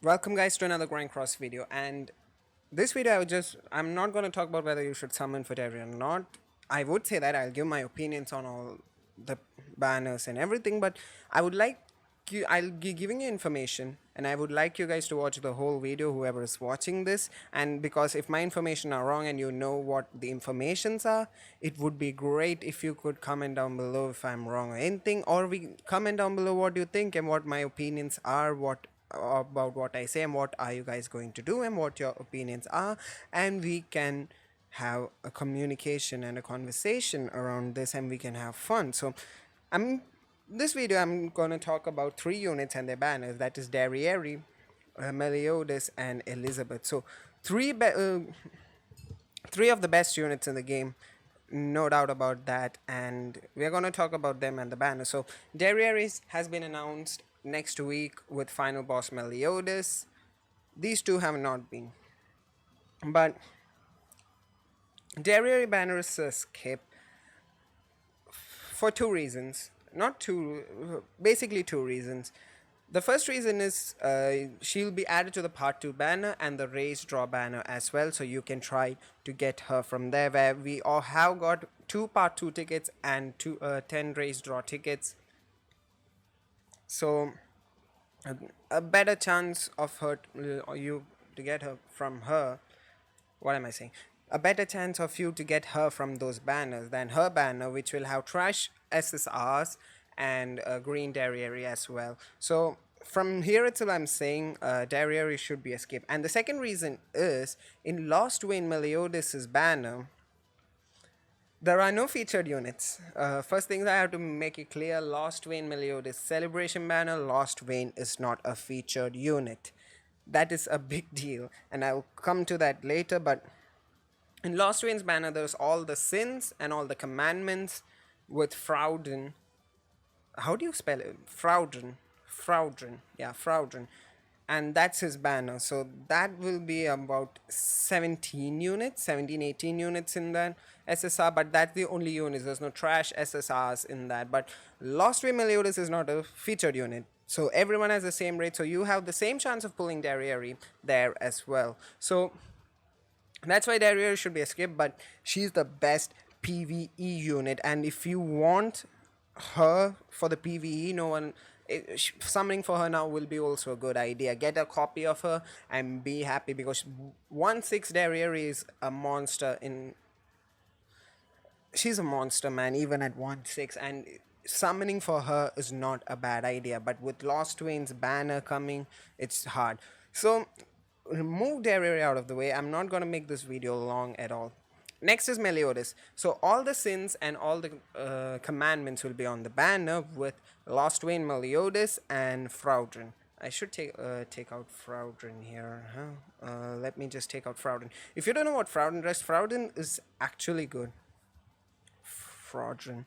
Welcome guys to another Grind Cross video, and this video I'm not going to talk about whether you should summon for Terry or not. I would say that I'll give my opinions on all the banners and everything, but I would like I'll be giving you information, and I would like you guys to watch the whole video, whoever is watching this. And because if my information are wrong and you know what the informations are, it would be great if you could comment down below if I'm wrong or anything, or we comment down below what you think and what my opinions are, what about what I say, and what are you guys going to do, and what your opinions are, and we can have a communication and a conversation around this, and we can have fun. So I'm this video I'm going to talk about three units and their banners, that is Derrieres, Meliodas, and Elizabeth. So three of the best units in the game, no doubt about that, and we're going to talk about them and the banner. So Derrieres has been announced next week with final boss Meliodas. These two have not been, but Derrieres banner is a skip for two reasons. Not two, basically two reasons. The first reason is she'll be added to the part 2 banner and the race draw banner as well, so you can try to get her from there, where we all have got two part 2 tickets and 10 race draw tickets. So a better chance of her you to get her from her, what am I saying? A better chance of you to get her from those banners than her banner, which will have trash SSRs and green Derriere as well. So from here itself, I'm saying Derriere should be a skip. And the second reason is in Lostvayne Meliodas' banner, there are no featured units. First things I have to make it clear: Lostvayne Meliodas celebration banner, Lostvayne is not a featured unit. That is a big deal, and I'll come to that later. But in Lostvayne's banner, there's all the sins and all the commandments with Frauden. How do you spell it? Frauden. Yeah, Frauden. And that's his banner. So that will be about 17 units, 17, 18 units in that SSR. But that's the only units. There's no trash SSRs in that. But Lostvayne Meliodas is not a featured unit. So everyone has the same rate. So you have the same chance of pulling Derriere there as well. So that's why Derriere should be a skip, but she's the best PvE unit. And if you want her for the PvE, no one summoning for her now will be also a good idea. Get a copy of her and be happy, because 1/6 Derriere is a monster in. She's a monster, man, even at 1/6, and summoning for her is not a bad idea. But with Lostvayne's banner coming, it's hard. So remove Derrieres out of the way. I'm not going to make this video long at all. Next is Meliodas. So all the sins and all the commandments will be on the banner with Lostvayne, Meliodas, and Frauden. I should take out Frauden here. Huh? Let me just take out Frauden. If you don't know what Frauden does, Frauden is actually good. Frauden.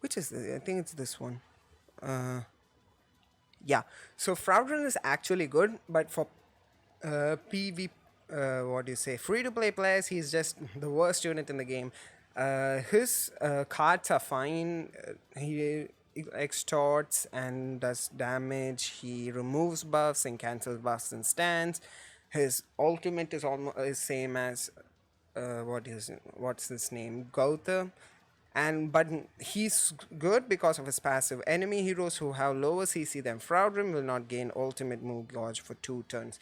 Which is I think it's this one. Yeah. So Frauden is actually good, but for PV, what do you say, free to play players, he's just the worst unit in the game. His cards are fine. He extorts and does damage. He removes buffs and cancels buffs and stands. His ultimate is almost same as what's his name, Gautam. And but he's good because of his passive. Enemy heroes who have lower CC than Frauden will not gain ultimate move gauge for 2 turns.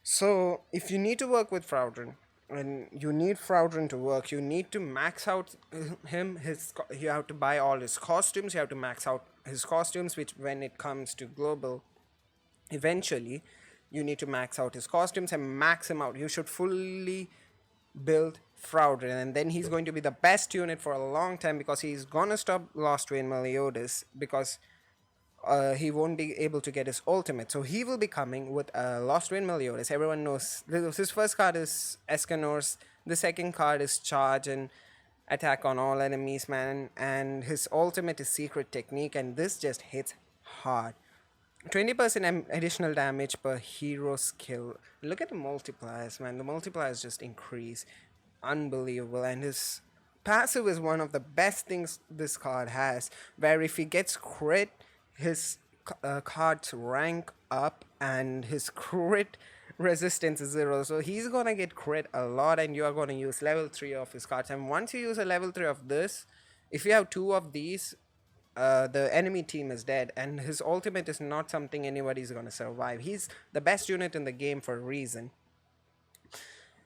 So if you need to work with Frauden, and you need Frauden to work, you need to max out him. You have to buy all his costumes. You have to max out his costumes, which when it comes to global, eventually, you need to max out his costumes and max him out. You should fully build Frauden, and then he's going to be the best unit for a long time, because he's gonna stop Lostvayne Meliodas, because he won't be able to get his ultimate. So he will be coming with Lostvayne Meliodas. Everyone knows his first card is Escanor's, the second card is Charge and Attack on all enemies, man, and his ultimate is Secret Technique, and this just hits hard. 20% additional damage per hero skill. Look at the multipliers, man. The multipliers just increase. Unbelievable. And his passive is one of the best things this card has, where if he gets crit, his cards rank up and his crit resistance is 0. So he's gonna get crit a lot, and you are gonna use level 3 of his cards. And once you use a level 3 of this, if you have two of these, the enemy team is dead, and his ultimate is not something anybody's gonna survive. He's the best unit in the game for a reason.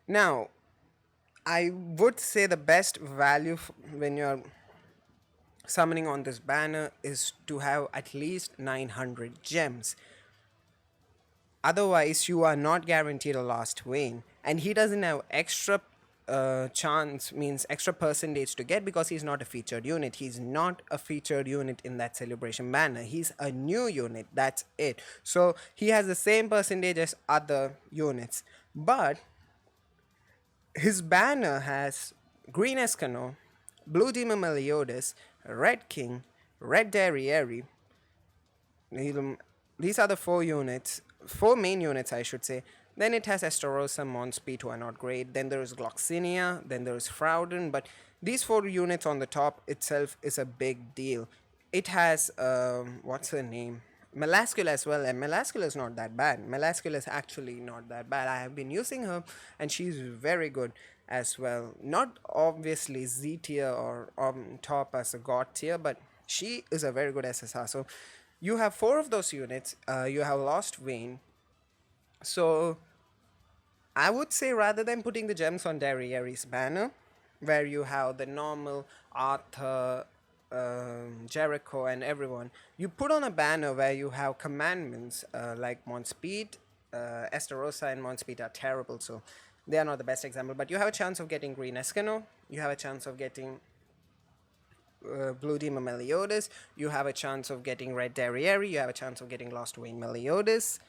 Now, I would say the best value when you're summoning on this banner is to have at least 900 gems. Otherwise, you are not guaranteed a Lostvayne, and he doesn't have extra chance, means extra percentage to get, because he's not a featured unit. He's not a featured unit in that celebration banner. He's a new unit. That's it. So he has the same percentage as other units, but his banner has green Escano, blue demon Meliodas, red king, red Derrieres. These are the four main units, I should say. Then it has Esteros and Monspeed, who are not great. Then there is Gloxinia, then there is Frouden, but these four units on the top itself is a big deal. It has, what's her name? Melascula as well, and Melascula is not that bad. Melascula is actually not that bad. I have been using her, and she's very good as well. Not obviously Z tier or top as a god tier, but she is a very good SSR. So you have four of those units. You have Lostvayne. So I would say, rather than putting the gems on Derrieres' banner, where you have the normal Arthur, Jericho, and everyone, you put on a banner where you have commandments like Monspeed. Esterosa and Monspeed are terrible, so they are not the best example. But you have a chance of getting Green Escano. You have a chance of getting Blue Demon Meliodas. You have a chance of getting Red Derrieres. You have a chance of getting Lostvayne Meliodas,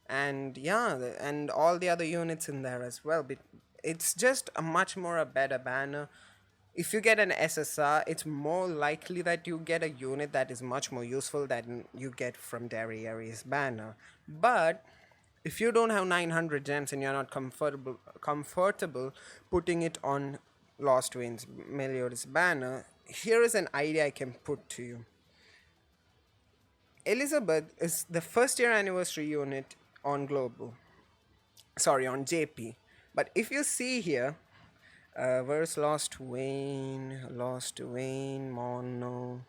and yeah, and all the other units in there as well. But it's just a much more a better banner. If you get an SSR, it's more likely that you get a unit that is much more useful than you get from Derrieres' banner. But if you don't have 900 gems and you're not comfortable putting it on Lostvayne's Meliodas banner, here is an idea I can put to you. Elizabeth is the first year anniversary unit on global, sorry, on JP. But if you see here, where's Lostvayne, Mono,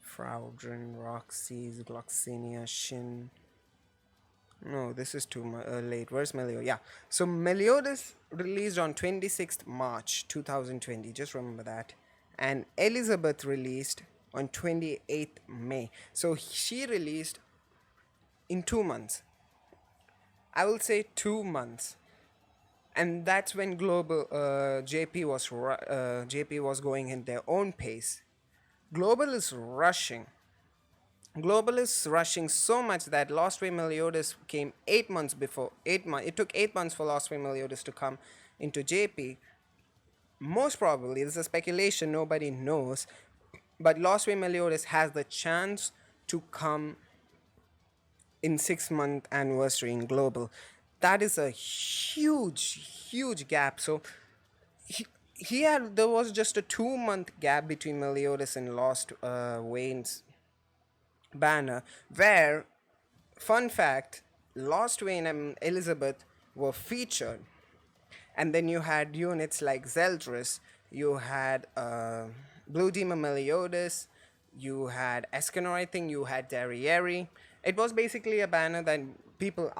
Froudren, Roxy's, Gloxinia, Shin. No, this is too late. Where's Melio? Yeah. So Meliodas released on 26th March 2020. Just remember that. And Elizabeth released on 28th May. So she released in 2 months. I will say 2 months. And that's when global JP was going in their own pace. Global is rushing. Global is rushing so much that Lostvayne Meliodas came 8 months before. 8 months. It took 8 months for Lostvayne Meliodas to come into JP. Most probably, this is a speculation. Nobody knows, but Lostvayne Meliodas has the chance to come in 6 month anniversary in global. That is a huge gap. So there was just a 2 month gap between Meliodas and Lostvayne's banner, where, fun fact, Lostvayne and Elizabeth were featured. And then you had units like Zeldris, you had Blue Demon Meliodas, you had Escanor, I think, you had Derrieres. It was basically a banner that people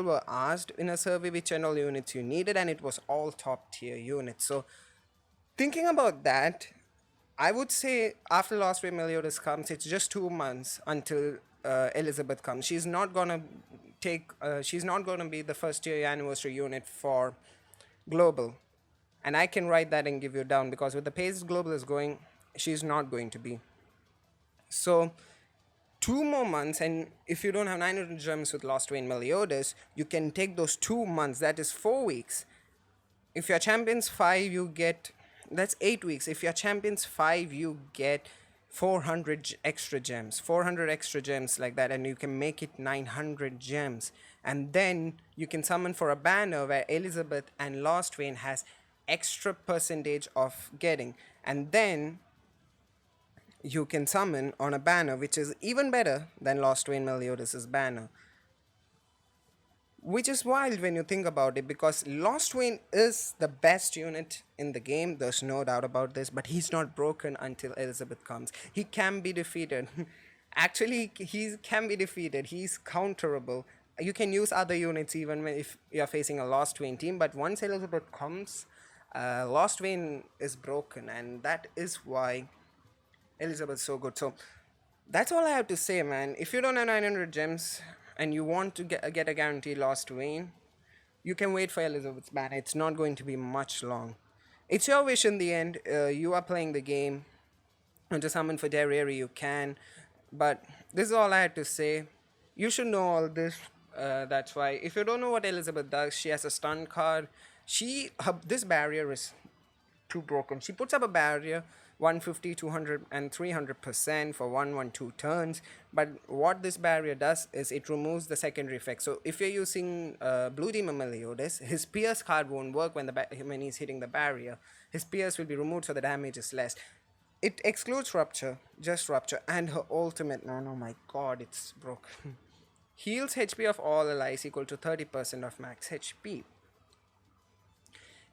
were asked in a survey which channel units you needed, and it was all top tier units. So thinking about that, I would say after Lostvayne Meliodas comes, it's just 2 months until Elizabeth comes. She's not gonna be the first year anniversary unit for global, and I can write that and give you down, because with the pace global is going, she's not going to be. So 2 more months, and if you don't have 900 gems with Lostvayne Meliodas, you can take those 2 months, that is 4 weeks. If you're champions 5, you get, that's 8 weeks. If you're champions 5, you get 400 extra gems like that, and you can make it 900 gems. And then you can summon for a banner where Elizabeth and Lostvayne has extra percentage of getting, and then you can summon on a banner which is even better than Lostvayne Meliodas' banner. which is wild when you think about it, because Lostvayne is the best unit in the game. There's no doubt about this, but he's not broken until Elizabeth comes. He can be defeated. Actually, he can be defeated. He's counterable. You can use other units even if you're facing a Lostvayne team, but once Elizabeth comes, Lostvayne is broken, and that is why Elizabeth's so good. So that's all I have to say, man. If you don't have 900 gems and you want to get a guaranteed Lostvayne, you can wait for Elizabeth's ban. It's not going to be much long. It's your wish in the end. You are playing the game. And to summon for Derrieres, you can. But this is all I had to say. You should know all this. That's why. If you don't know what Elizabeth does, she has a stun card. This barrier is too broken. She puts up a barrier 150, 200, and 300% for 1 2 turns. But what this barrier does is it removes the secondary effect. So if you're using Blue Demon Meliodas, his Pierce card won't work when he's hitting the barrier. His Pierce will be removed so the damage is less. It excludes Rupture, just Rupture, and her ultimate, man, oh my god, it's broken. Heals HP of all allies equal to 30% of max HP.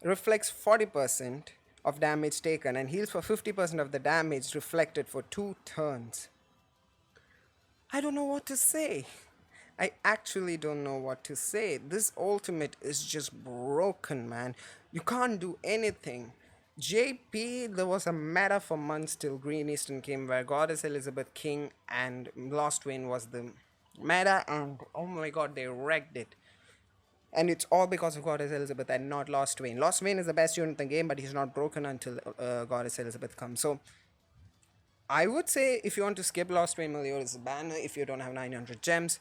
Reflects 40% of damage taken and heals for 50% of the damage reflected for 2 turns. I don't know what to say. I actually don't know what to say. This ultimate is just broken, man. You can't do anything. JP, there was a meta for months till Green Eastern came where Goddess Elizabeth King and Lostvayne was the meta, and oh my god, they wrecked it. And it's all because of Goddess Elizabeth and not Lostvayne. Lostvayne is the best unit in the game, but he's not broken until Goddess Elizabeth comes. So I would say if you want to skip Lostvayne Meliodas' banner, if you don't have 900 gems,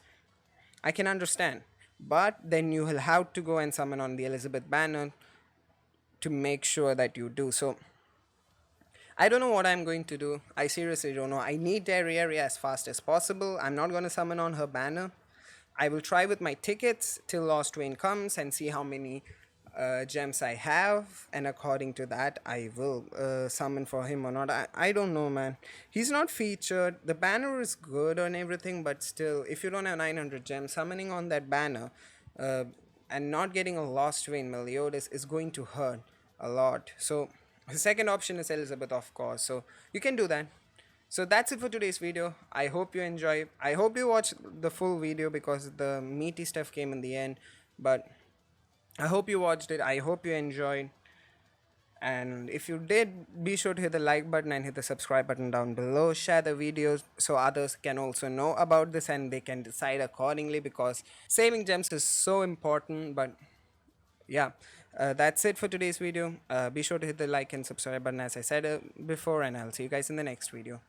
I can understand. But then you will have to go and summon on the Elizabeth banner to make sure that you do. So I don't know what I'm going to do. I seriously don't know. I need Derrieres as fast as possible. I'm not going to summon on her banner. I will try with my tickets till Lostvayne comes and see how many gems I have, and according to that I will summon for him or not. I don't know, man. He's not featured. The banner is good and everything, but still, if you don't have 900 gems, summoning on that banner and not getting a Lostvayne Meliodas is going to hurt a lot. So the second option is Elizabeth, of course, so you can do that. So that's it for today's video. I hope you enjoy. I hope you watch the full video because the meaty stuff came in the end. But I hope you watched it. I hope you enjoyed. And if you did, be sure to hit the like button and hit the subscribe button down below. Share the videos so others can also know about this and they can decide accordingly, because saving gems is so important. But yeah, that's it for today's video. Be sure to hit the like and subscribe button as I said before, and I'll see you guys in the next video.